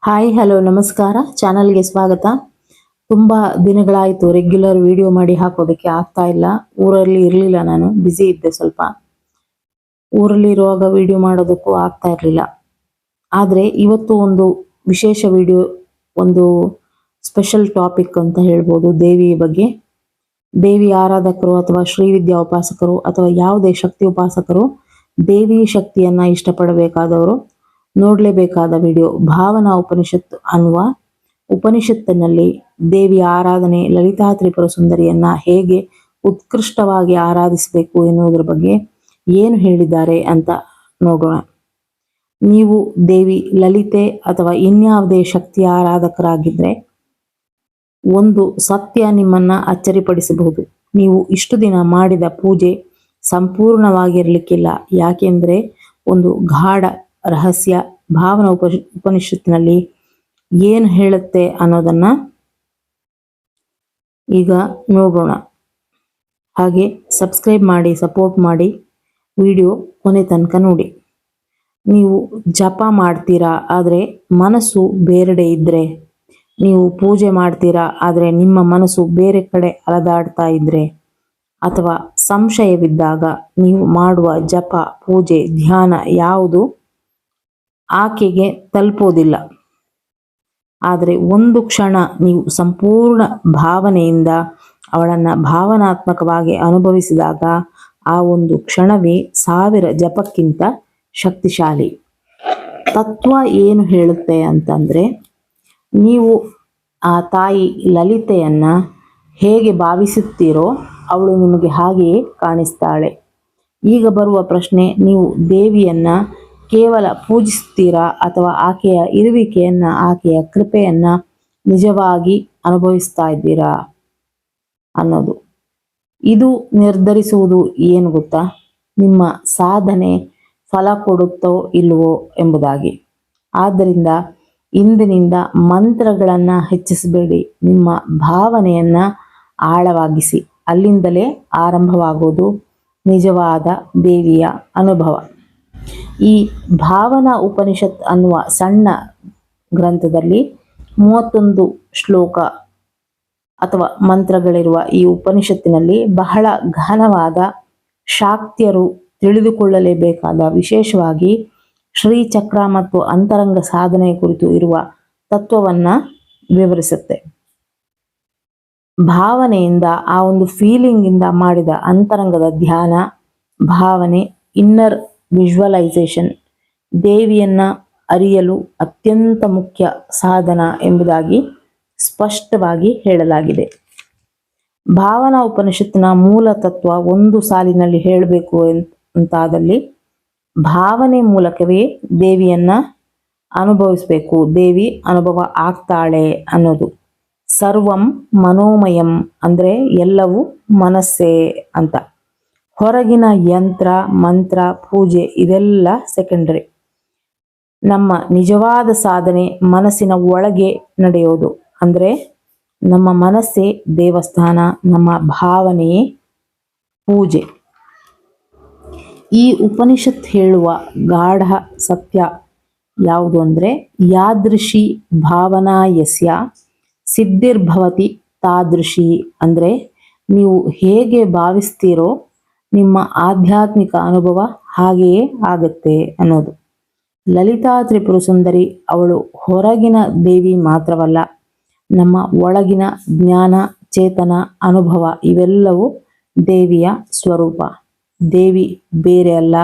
Hi hello ನಮಸ್ಕಾರ, ಚಾನಲ್ಗೆ ಸ್ವಾಗತ. ತುಂಬ ದಿನಗಳಾಯಿತು ರೆಗ್ಯುಲರ್ ವಿಡಿಯೋ ಮಾಡಿ ಹಾಕೋದಕ್ಕೆ ಆಗ್ತಾ ಇಲ್ಲ. ಊರಲ್ಲಿ ಇರಲಿಲ್ಲ, ನಾನು ಬ್ಯುಸಿ ಇದ್ದೆ. ಸ್ವಲ್ಪ ಊರಲ್ಲಿ ಇರುವಾಗ ವಿಡಿಯೋ ಮಾಡೋದಕ್ಕೂ ಆಗ್ತಾ ಇರಲಿಲ್ಲ. ಆದರೆ ಇವತ್ತು ಒಂದು ವಿಶೇಷ ವಿಡಿಯೋ, ಒಂದು ಸ್ಪೆಷಲ್ ಟಾಪಿಕ್ ಅಂತ ಹೇಳ್ಬೋದು. ದೇವಿಯ ಬಗ್ಗೆ, ದೇವಿ ಆರಾಧಕರು ಅಥವಾ ಶ್ರೀವಿದ್ಯಾ ಉಪಾಸಕರು ಅಥವಾ ಯಾವುದೇ ಶಕ್ತಿ ಉಪಾಸಕರು ದೇವಿ ಶಕ್ತಿಯನ್ನ ಇಷ್ಟಪಡಬೇಕಾದವರು ನೋಡಲೇಬೇಕಾದ ವಿಡಿಯೋ. ಭಾವನಾ ಉಪನಿಷತ್ತು ಅನ್ನುವ ಉಪನಿಷತ್ತಿನಲ್ಲಿ ದೇವಿಯ ಆರಾಧನೆ, ಲಲಿತಾ ತ್ರಿಪುರ ಸುಂದರಿಯನ್ನ ಹೇಗೆ ಉತ್ಕೃಷ್ಟವಾಗಿ ಆರಾಧಿಸಬೇಕು ಎನ್ನುವುದರ ಬಗ್ಗೆ ಏನು ಹೇಳಿದ್ದಾರೆ ಅಂತ ನೋಡೋಣ. ನೀವು ದೇವಿ ಲಲಿತೆ ಅಥವಾ ಇನ್ಯಾವುದೇ ಶಕ್ತಿಯ ಆರಾಧಕರಾಗಿದ್ರೆ ಒಂದು ಸತ್ಯ ನಿಮ್ಮನ್ನ ಅಚ್ಚರಿಪಡಿಸಬಹುದು. ನೀವು ಇಷ್ಟು ದಿನ ಮಾಡಿದ ಪೂಜೆ ಸಂಪೂರ್ಣವಾಗಿರ್ಲಿಕ್ಕಿಲ್ಲ. ಯಾಕೆಂದ್ರೆ ಒಂದು ಗಾಢ ರಹಸ್ಯ ಭಾವನಾ ಉಪನಿಷತ್ತಿನಲ್ಲಿ ಏನು ಹೇಳುತ್ತೆ ಅನ್ನೋದನ್ನ ಈಗ ನೋಡೋಣ. ಹಾಗೆ ಸಬ್ಸ್ಕ್ರೈಬ್ ಮಾಡಿ, ಸಪೋರ್ಟ್ ಮಾಡಿ, ವಿಡಿಯೋ ಕೊನೆ ತನಕ ನೋಡಿ. ನೀವು ಜಪ ಮಾಡ್ತೀರಾ ಆದರೆ ಮನಸ್ಸು ಬೇರೆಡೆ ಇದ್ರೆ, ನೀವು ಪೂಜೆ ಮಾಡ್ತೀರಾ ಆದರೆ ನಿಮ್ಮ ಮನಸ್ಸು ಬೇರೆ ಕಡೆ ಅಲದಾಡ್ತಾ ಇದ್ರೆ, ಅಥವಾ ಸಂಶಯವಿದ್ದಾಗ ನೀವು ಮಾಡುವ ಜಪ, ಪೂಜೆ, ಧ್ಯಾನ ಯಾವುದು ಆಕೆಗೆ ತಲುಪೋದಿಲ್ಲ. ಆದರೆ ಒಂದು ಕ್ಷಣ ನೀವು ಸಂಪೂರ್ಣ ಭಾವನೆಯಿಂದ ಅವಳನ್ನ ಭಾವನಾತ್ಮಕವಾಗಿ ಅನುಭವಿಸಿದಾಗ ಆ ಒಂದು ಕ್ಷಣವೇ 1000 ಜಪಕ್ಕಿಂತ ಶಕ್ತಿಶಾಲಿ. ತತ್ವ ಏನು ಹೇಳುತ್ತೆ ಅಂತಂದ್ರೆ, ನೀವು ಆ ತಾಯಿ ಲಲಿತೆಯನ್ನ ಹೇಗೆ ಭಾವಿಸುತ್ತೀರೋ ಅವಳು ನಿಮಗೆ ಹಾಗೆಯೇ ಕಾಣಿಸ್ತಾಳೆ. ಈಗ ಬರುವ ಪ್ರಶ್ನೆ, ನೀವು ದೇವಿಯನ್ನ ಕೇವಲ ಪೂಜಿಸ್ತೀರಾ ಅಥವಾ ಆಕೆಯ ಇರುವಿಕೆಯನ್ನ, ಆಕೆಯ ಕೃಪೆಯನ್ನ ನಿಜವಾಗಿ ಅನುಭವಿಸ್ತಾ ಇದ್ದೀರಾ ಅನ್ನೋದು. ಇದು ನಿರ್ಧರಿಸುವುದು ಏನು ಗೊತ್ತಾ? ನಿಮ್ಮ ಸಾಧನೆ ಫಲ ಕೊಡುತ್ತೋ ಇಲ್ವೋ ಎಂಬುದಾಗಿ. ಆದ್ದರಿಂದ ಇಂದಿನಿಂದ ಮಂತ್ರಗಳನ್ನ ಹೆಚ್ಚಿಸಬೇಡಿ, ನಿಮ್ಮ ಭಾವನೆಯನ್ನ ಆಳವಾಗಿಸಿ. ಅಲ್ಲಿಂದಲೇ ಆರಂಭವಾಗುವುದು ನಿಜವಾದ ದೇವಿಯ ಅನುಭವ. ಈ ಭಾವನಾ ಉಪನಿಷತ್ ಅನ್ನುವ ಸಣ್ಣ ಗ್ರಂಥದಲ್ಲಿ 31 ಶ್ಲೋಕ ಅಥವಾ ಮಂತ್ರಗಳಿರುವ ಈ ಉಪನಿಷತ್ತಿನಲ್ಲಿ ಬಹಳ ಘನವಾದ, ಶಾಕ್ತರು ತಿಳಿದುಕೊಳ್ಳಲೇಬೇಕಾದ, ವಿಶೇಷವಾಗಿ ಶ್ರೀಚಕ್ರ ಮತ್ತು ಅಂತರಂಗ ಸಾಧನೆಯ ಕುರಿತು ಇರುವ ತತ್ವವನ್ನ ವಿವರಿಸುತ್ತೆ. ಭಾವನೆಯಿಂದ, ಆ ಒಂದು ಫೀಲಿಂಗ್ ಇಂದ ಮಾಡಿದ ಅಂತರಂಗದ ಧ್ಯಾನ, ಭಾವನೆ, ಇನ್ನರ್ ವಿಜುವಲೈಸೇಷನ್ ದೇವಿಯನ್ನ ಅರಿಯಲು ಅತ್ಯಂತ ಮುಖ್ಯ ಸಾಧನ ಎಂಬುದಾಗಿ ಸ್ಪಷ್ಟವಾಗಿ ಹೇಳಲಾಗಿದೆ. ಭಾವನಾ ಉಪನಿಷತ್ತಿನ ಮೂಲ ತತ್ವ ಒಂದು ಸಾಲಿನಲ್ಲಿ ಹೇಳಬೇಕು ಅಂತಾದಲ್ಲಿ, ಭಾವನೆ ಮೂಲಕವೇ ದೇವಿಯನ್ನ ಅನುಭವಿಸಬೇಕು, ದೇವಿ ಅನುಭವ ಆಗ್ತಾಳೆ ಅನ್ನೋದು. ಸರ್ವಂ ಮನೋಮಯಂ ಅಂದ್ರೆ ಎಲ್ಲವೂ ಮನಸ್ಸೇ ಅಂತ. ಹೊರಗಿನ ಯಂತ್ರ, ಮಂತ್ರ, ಪೂಜೆ ಇದೆಲ್ಲ ಸೆಕೆಂಡರಿ. ನಮ್ಮ ನಿಜವಾದ ಸಾಧನೆ ಮನಸ್ಸಿನ ಒಳಗೆ ನಡೆಯೋದು. ಅಂದ್ರೆ ನಮ್ಮ ಮನಸ್ಸೇ ದೇವಸ್ಥಾನ, ನಮ್ಮ ಭಾವನೆಯೇ ಪೂಜೆ. ಈ ಉಪನಿಷತ್ ಹೇಳುವ ಗಾಢ ಸತ್ಯ ಯಾವುದು ಅಂದ್ರೆ, ಯಾದೃಶಿ ಭಾವನಾ ಯಸ್ಯ ಸಿದ್ಧಿರ್ಭವತಿ ತಾದೃಶಿ. ಅಂದ್ರೆ ನೀವು ಹೇಗೆ ಭಾವಿಸ್ತೀರೋ ನಿಮ್ಮ ಆಧ್ಯಾತ್ಮಿಕ ಅನುಭವ ಹಾಗೆಯೇ ಆಗುತ್ತೆ ಅನ್ನೋದು. ಲಲಿತಾ ತ್ರಿಪುರ ಸುಂದರಿ ಅವಳು ಹೊರಗಿನ ದೇವಿ ಮಾತ್ರವಲ್ಲ, ನಮ್ಮ ಒಳಗಿನ ಜ್ಞಾನ, ಚೇತನ, ಅನುಭವ ಇವೆಲ್ಲವೂ ದೇವಿಯ ಸ್ವರೂಪ. ದೇವಿ ಬೇರೆ ಅಲ್ಲ,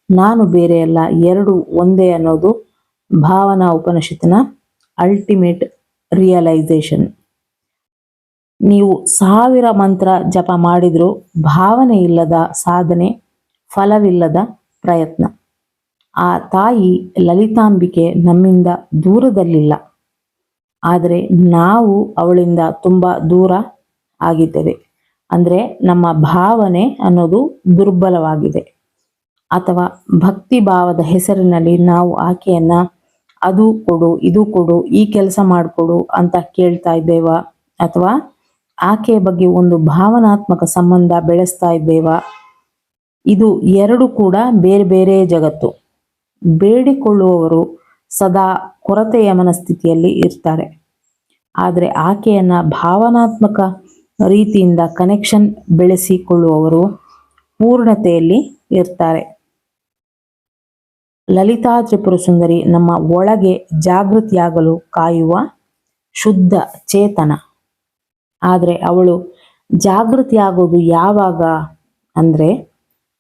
ನಾನು ಬೇರೆ ಅಲ್ಲ, ಎರಡು ಒಂದೇ ಅನ್ನೋದು ಭಾವನಾ ಉಪನಿಷತ್ತಿನ ಅಲ್ಟಿಮೇಟ್ ರಿಯಲೈಸೇಷನ್. ನೀವು 1000 ಮಂತ್ರ ಜಪ ಮಾಡಿದ್ರು ಭಾವನೆ ಇಲ್ಲದ ಸಾಧನೆ, ಫಲವಿಲ್ಲದ ಪ್ರಯತ್ನ. ಆ ತಾಯಿ ಲಲಿತಾಂಬಿಕೆ ನಮ್ಮಿಂದ ದೂರದಲ್ಲಿಲ್ಲ, ಆದರೆ ನಾವು ಅವಳಿಂದ ತುಂಬಾ ದೂರ ಆಗಿದ್ದೇವೆ. ಅಂದ್ರೆ ನಮ್ಮ ಭಾವನೆ ಅನ್ನೋದು ದುರ್ಬಲವಾಗಿದೆ, ಅಥವಾ ಭಕ್ತಿ ಭಾವದ ಹೆಸರಿನಲ್ಲಿ ನಾವು ಆಕೆಯನ್ನ ಅದು ಕೊಡು, ಇದು ಕೊಡು, ಈ ಕೆಲಸ ಮಾಡಿಕೊಡು ಅಂತ ಕೇಳ್ತಾ ಇದ್ದೇವ, ಅಥವಾ ಆಕೆಯ ಬಗ್ಗೆ ಒಂದು ಭಾವನಾತ್ಮಕ ಸಂಬಂಧ ಬೆಳೆಸ್ತಾ ಇದ್ದೇವ. ಇದು ಎರಡು ಕೂಡ ಬೇರೆ ಬೇರೆ ಜಗತ್ತು. ಬೇಡಿಕೊಳ್ಳುವವರು ಸದಾ ಕೊರತೆಯ ಮನಸ್ಥಿತಿಯಲ್ಲಿ ಇರ್ತಾರೆ. ಆದರೆ ಆಕೆಯನ್ನ ಭಾವನಾತ್ಮಕ ರೀತಿಯಿಂದ ಕನೆಕ್ಷನ್ ಬೆಳೆಸಿಕೊಳ್ಳುವವರು ಪೂರ್ಣತೆಯಲ್ಲಿ ಇರ್ತಾರೆ. ಲಲಿತಾ ತ್ರಿಪುರ ಸುಂದರಿ ನಮ್ಮ ಒಳಗೆ ಜಾಗೃತಿಯಾಗಲು ಕಾಯುವ ಶುದ್ಧ ಚೇತನ. ಆದರೆ ಅವಳು ಜಾಗೃತಿಯಾಗೋದು ಯಾವಾಗ ಅಂದರೆ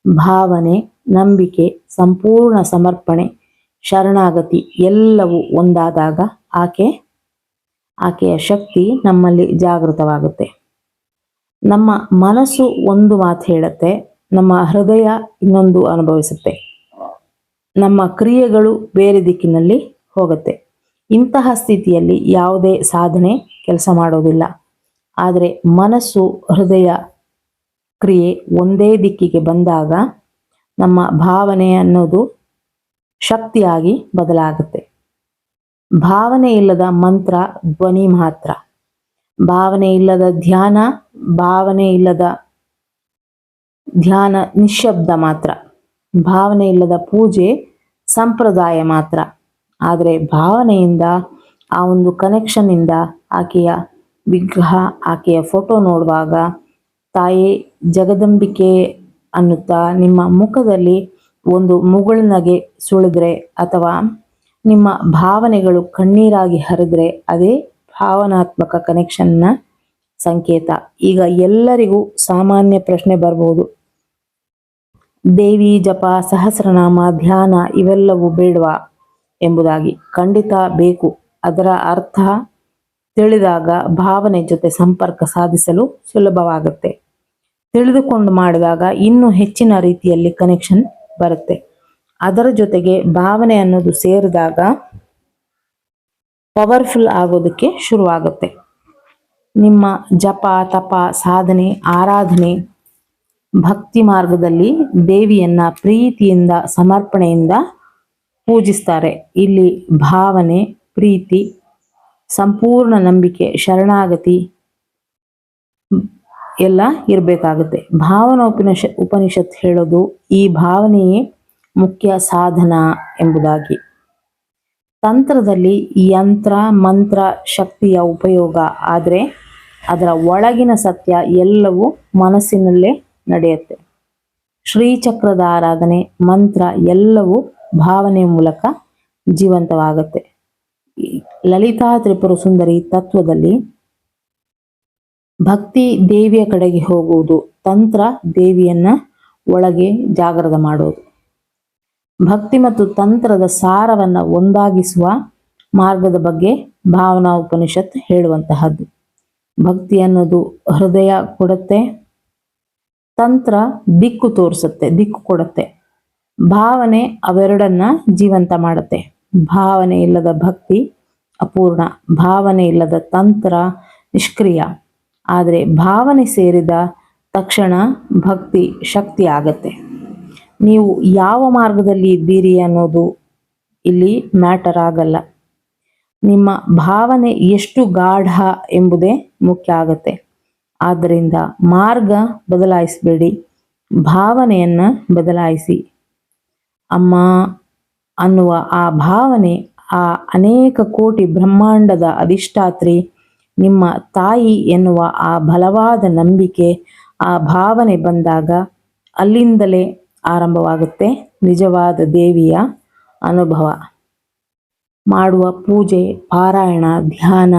ಭಾವನೆ, ನಂಬಿಕೆ, ಸಂಪೂರ್ಣ ಸಮರ್ಪಣೆ, ಶರಣಾಗತಿ ಎಲ್ಲವೂ ಒಂದಾದಾಗ ಆಕೆಯ ಶಕ್ತಿ ನಮ್ಮಲ್ಲಿ ಜಾಗೃತವಾಗುತ್ತೆ. ನಮ್ಮ ಮನಸ್ಸು ಒಂದು ಮಾತು ಹೇಳುತ್ತೆ, ನಮ್ಮ ಹೃದಯ ಇನ್ನೊಂದು ಅನುಭವಿಸುತ್ತೆ, ನಮ್ಮ ಕ್ರಿಯೆಗಳು ಬೇರೆ ದಿಕ್ಕಿನಲ್ಲಿ ಹೋಗುತ್ತೆ. ಇಂತಹ ಸ್ಥಿತಿಯಲ್ಲಿ ಯಾವುದೇ ಸಾಧನೆ ಕೆಲಸ ಮಾಡೋದಿಲ್ಲ. ಆದರೆ ಮನಸ್ಸು, ಹೃದಯ, ಕ್ರಿಯೆ ಒಂದೇ ದಿಕ್ಕಿಗೆ ಬಂದಾಗ ನಮ್ಮ ಭಾವನೆ ಅನ್ನೋದು ಶಕ್ತಿಯಾಗಿ ಬದಲಾಗುತ್ತೆ. ಭಾವನೆ ಇಲ್ಲದ ಮಂತ್ರ ಧ್ವನಿ ಮಾತ್ರ, ಭಾವನೆ ಇಲ್ಲದ ಧ್ಯಾನ ನಿಶ್ಶಬ್ದ ಮಾತ್ರ, ಭಾವನೆ ಇಲ್ಲದ ಪೂಜೆ ಸಂಪ್ರದಾಯ ಮಾತ್ರ. ಆದರೆ ಭಾವನೆಯಿಂದ, ಆ ಒಂದು ಕನೆಕ್ಷನ್ ಇಂದ ಆಕೆಯ ವಿಗ್ರಹ, ಆಕೆಯ ಫೋಟೋ ನೋಡುವಾಗ ತಾಯಿ ಜಗದಂಬಿಕೆ ಅನ್ನುತ್ತಾ ನಿಮ್ಮ ಮುಖದಲ್ಲಿ ಒಂದು ಮುಗುಳ್ನಗೆ ಸುಳಿದ್ರೆ ಅಥವಾ ನಿಮ್ಮ ಭಾವನೆಗಳು ಕಣ್ಣೀರಾಗಿ ಹರಿದ್ರೆ ಅದೇ ಭಾವನಾತ್ಮಕ ಕನೆಕ್ಷನ್ನ ಸಂಕೇತ. ಈಗ ಎಲ್ಲರಿಗೂ ಸಾಮಾನ್ಯ ಪ್ರಶ್ನೆ ಬರ್ಬೋದು, ದೇವಿ ಜಪ, ಸಹಸ್ರನಾಮ, ಧ್ಯಾನ ಇವೆಲ್ಲವೂ ಬೇಡವಾ ಎಂಬುದಾಗಿ. ಖಂಡಿತ ಬೇಕು. ಅದರ ಅರ್ಥ ತಿಳಿದಾಗ ಭಾವನೆ ಜೊತೆ ಸಂಪರ್ಕ ಸಾಧಿಸಲು ಸುಲಭವಾಗುತ್ತೆ. ತಿಳಿದುಕೊಂಡು ಮಾಡಿದಾಗ ಇನ್ನೂ ಹೆಚ್ಚಿನ ರೀತಿಯಲ್ಲಿ ಕನೆಕ್ಷನ್ ಬರುತ್ತೆ. ಅದರ ಜೊತೆಗೆ ಭಾವನೆ ಅನ್ನೋದು ಸೇರಿದಾಗ ಪವರ್ಫುಲ್ ಆಗೋದಕ್ಕೆ ಶುರುವಾಗುತ್ತೆ. ನಿಮ್ಮ ಜಪ, ತಪ, ಸಾಧನೆ, ಆರಾಧನೆ, ಭಕ್ತಿ ಮಾರ್ಗದಲ್ಲಿ ದೇವಿಯನ್ನ ಪ್ರೀತಿಯಿಂದ, ಸಮರ್ಪಣೆಯಿಂದ ಪೂಜಿಸ್ತಾರೆ. ಇಲ್ಲಿ ಭಾವನೆ, ಪ್ರೀತಿ, ಸಂಪೂರ್ಣ ನಂಬಿಕೆ, ಶರಣಾಗತಿ ಎಲ್ಲ ಇರಬೇಕಾಗುತ್ತೆ. ಉಪನಿಷತ್ ಹೇಳೋದು ಈ ಭಾವನೆಯೇ ಮುಖ್ಯ ಸಾಧನ ಎಂಬುದಾಗಿ. ತಂತ್ರದಲ್ಲಿ ಯಂತ್ರ, ಮಂತ್ರ, ಶಕ್ತಿಯ ಉಪಯೋಗ, ಆದರೆ ಅದರ ಒಳಗಿನ ಸತ್ಯ ಎಲ್ಲವೂ ಮನಸ್ಸಿನಲ್ಲೇ ನಡೆಯುತ್ತೆ. ಶ್ರೀಚಕ್ರದ ಆರಾಧನೆ, ಮಂತ್ರ ಎಲ್ಲವೂ ಭಾವನೆಯ ಮೂಲಕ ಜೀವಂತವಾಗುತ್ತೆ. ಲಲಿತಾ ತ್ರಿಪುರ ಸುಂದರಿ ತತ್ವದಲ್ಲಿ ಭಕ್ತಿ ದೇವಿಯ ಕಡೆಗೆ ಹೋಗುವುದು, ತಂತ್ರ ದೇವಿಯನ್ನ ಒಳಗೆ ಜಾಗೃತ ಮಾಡೋದು. ಭಕ್ತಿ ಮತ್ತು ತಂತ್ರದ ಸಾರವನ್ನ ಒಂದಾಗಿಸುವ ಮಾರ್ಗದ ಬಗ್ಗೆ ಭಾವನಾ ಉಪನಿಷತ್ ಹೇಳುವಂತಹದ್ದು. ಭಕ್ತಿ ಅನ್ನೋದು ಹೃದಯ ಕೊಡುತ್ತೆ, ತಂತ್ರ ದಿಕ್ಕು ತೋರಿಸುತ್ತೆ, ದಿಕ್ಕು ಕೊಡುತ್ತೆ, ಭಾವನೆ ಅವೆರಡನ್ನ ಜೀವಂತ ಮಾಡುತ್ತೆ. ಭಾವನೆ ಇಲ್ಲದ ಭಕ್ತಿ ಅಪೂರ್ಣ, ಭಾವನೆ ಇಲ್ಲದ ತಂತ್ರ ನಿಷ್ಕ್ರಿಯ. ಆದರೆ ಭಾವನೆ ಸೇರಿದ ತಕ್ಷಣ ಭಕ್ತಿ ಶಕ್ತಿ ಆಗತ್ತೆ. ನೀವು ಯಾವ ಮಾರ್ಗದಲ್ಲಿ ಇದ್ದೀರಿ ಅನ್ನೋದು ಇಲ್ಲಿ ಮ್ಯಾಟರ್ ಆಗಲ್ಲ. ನಿಮ್ಮ ಭಾವನೆ ಎಷ್ಟು ಗಾಢ ಎಂಬುದೇ ಮುಖ್ಯ ಆಗತ್ತೆ. ಆದ್ದರಿಂದ ಮಾರ್ಗ ಬದಲಾಯಿಸಬೇಡಿ, ಭಾವನೆಯನ್ನ ಬದಲಾಯಿಸಿ. ಅಮ್ಮ ಅನ್ನುವ ಆ ಭಾವನೆ, ಆ ಅನೇಕ ಕೋಟಿ ಬ್ರಹ್ಮಾಂಡದ ಅಧಿಷ್ಠಾತ್ರಿ, ನಿಮ್ಮ ತಾಯಿ ಎನ್ನುವ ಆ ಬಲವಾದ ನಂಬಿಕೆ, ಆ ಭಾವನೆ ಬಂದಾಗ ಅಲ್ಲಿಂದಲೇ ಆರಂಭವಾಗುತ್ತೆ ನಿಜವಾದ ದೇವಿಯ ಅನುಭವ. ಮಾಡುವ ಪೂಜೆ, ಪಾರಾಯಣ, ಧ್ಯಾನ,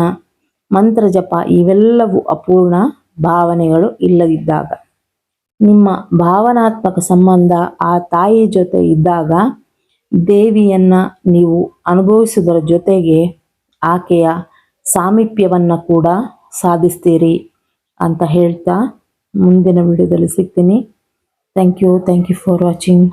ಮಂತ್ರ ಜಪ ಇವೆಲ್ಲವೂ ಅಪೂರ್ಣ ಭಾವನೆಗಳು ಇಲ್ಲದಿದ್ದಾಗ. ನಿಮ್ಮ ಭಾವನಾತ್ಮಕ ಸಂಬಂಧ ಆ ತಾಯಿ ಜೊತೆ ಇದ್ದಾಗ ದೇವಿಯನ್ನ ನೀವು ಅನುಭವಿಸುವುದರ ಜೊತೆಗೆ ಆಕೆಯ ಸಾಮೀಪ್ಯವನ್ನ ಕೂಡ ಸಾಧಿಸ್ತೀರಿ ಅಂತ ಹೇಳ್ತಾ ಮುಂದಿನ ವಿಡಿಯೋದಲ್ಲಿ ಸಿಗ್ತೀನಿ. Thank you for watching.